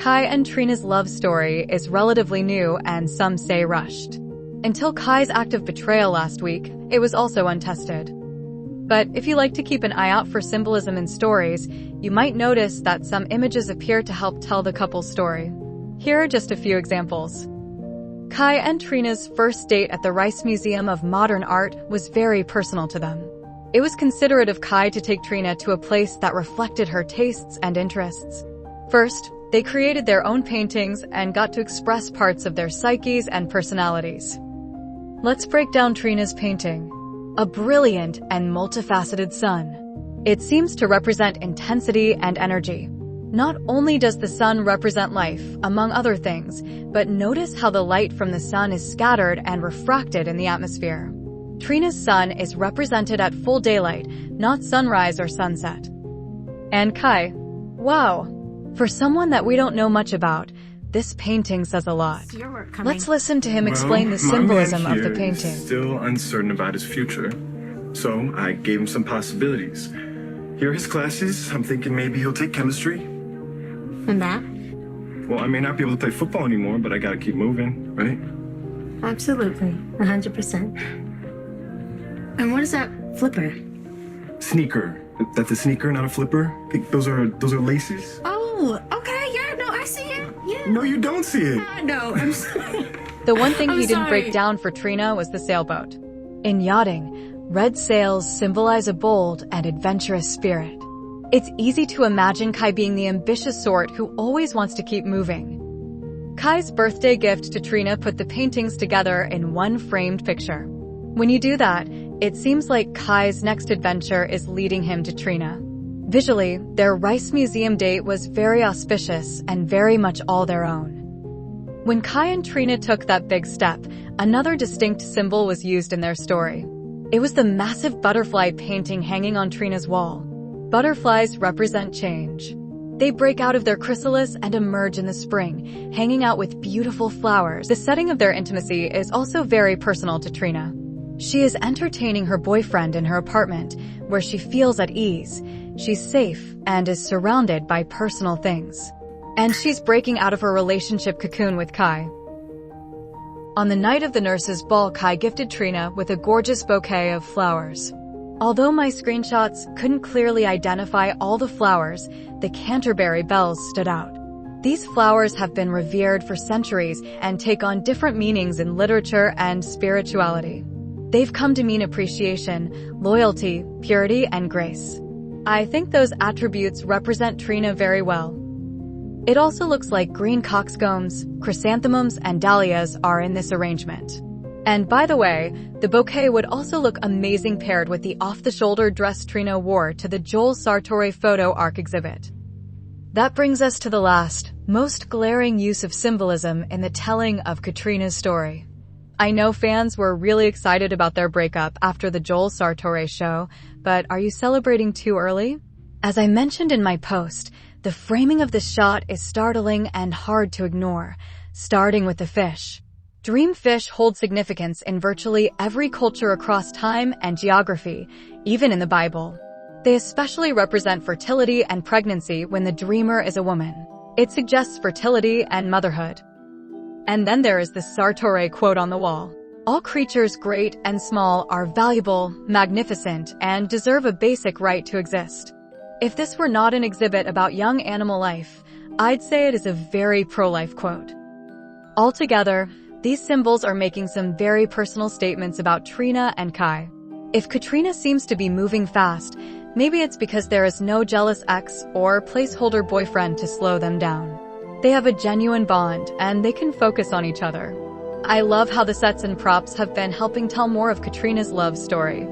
Kai and Trina's love story is relatively new and some say rushed. Until Kai's act of betrayal last week, it was also untested. But if you like to keep an eye out for symbolism in stories, you might notice that some images appear to help tell the couple's story. Here are just a few examples. Kai and Trina's first date at the Rice Museum of Modern Art was very personal to them. It was considerate of Kai to take Trina to a place that reflected her tastes and interests. First, they created their own paintings and got to express parts of their psyches and personalities. Let's break down Trina's painting. A brilliant and multifaceted sun. It seems to represent intensity and energy. Not only does the sun represent life, among other things, but notice how the light from the sun is scattered and refracted in the atmosphere. Trina's sun is represented at full daylight, not sunrise or sunset. And Kai. Wow! For someone that we don't know much about, this painting says a lot. Let's listen to him explain the symbolism of the painting. He's still uncertain about his future, so I gave him some possibilities. Here are his classes. I'm thinking maybe he'll take chemistry. And that? Well, I may not be able to play football anymore, but I gotta keep moving, right? Absolutely. 100%. And what is that flipper? Sneaker. That's a sneaker, not a flipper. I think those are laces. Oh, okay, yeah, no, I see it. Yeah. No, you don't see it. No, I'm sorry. The one thing he didn't sorry. break down for Trina was the sailboat. In yachting, red sails symbolize a bold and adventurous spirit. It's easy to imagine Kai being the ambitious sort who always wants to keep moving. Kai's birthday gift to Trina put the paintings together in one framed picture. When you do that, it seems like Kai's next adventure is leading him to Trina. Visually, their Rice Museum date was very auspicious and very much all their own. When Kai and Trina took that big step, another distinct symbol was used in their story. It was the massive butterfly painting hanging on Trina's wall. Butterflies represent change. They break out of their chrysalis and emerge in the spring, hanging out with beautiful flowers. The setting of their intimacy is also very personal to Trina. She is entertaining her boyfriend in her apartment, where she feels at ease. She's safe and is surrounded by personal things. And she's breaking out of her relationship cocoon with Kai. On the night of the nurses' ball, Kai gifted Trina with a gorgeous bouquet of flowers. Although my screenshots couldn't clearly identify all the flowers, the Canterbury bells stood out. These flowers have been revered for centuries and take on different meanings in literature and spirituality. They've come to mean appreciation, loyalty, purity, and grace. I think those attributes represent Trina very well. It also looks like green coxcombs, chrysanthemums, and dahlias are in this arrangement. And by the way, the bouquet would also look amazing paired with the off-the-shoulder dress Trina wore to the Joel Sartore photo arc exhibit. That brings us to the last, most glaring use of symbolism in the telling of Katrina's story. I know fans were really excited about their breakup after the Joel Sartore show, but are you celebrating too early? As I mentioned in my post, the framing of the shot is startling and hard to ignore, starting with the fish. Dream fish hold significance in virtually every culture across time and geography, even in the Bible. They especially represent fertility and pregnancy when the dreamer is a woman. It suggests fertility and motherhood. And then there is the Sartore quote on the wall. All creatures, great and small, are valuable, magnificent, and deserve a basic right to exist. If this were not an exhibit about young animal life, I'd say it is a very pro-life quote. Altogether, these symbols are making some very personal statements about Trina and Kai. If Katrina seems to be moving fast, maybe it's because there is no jealous ex or placeholder boyfriend to slow them down. They have a genuine bond, and they can focus on each other. I love how the sets and props have been helping tell more of Katrina's love story.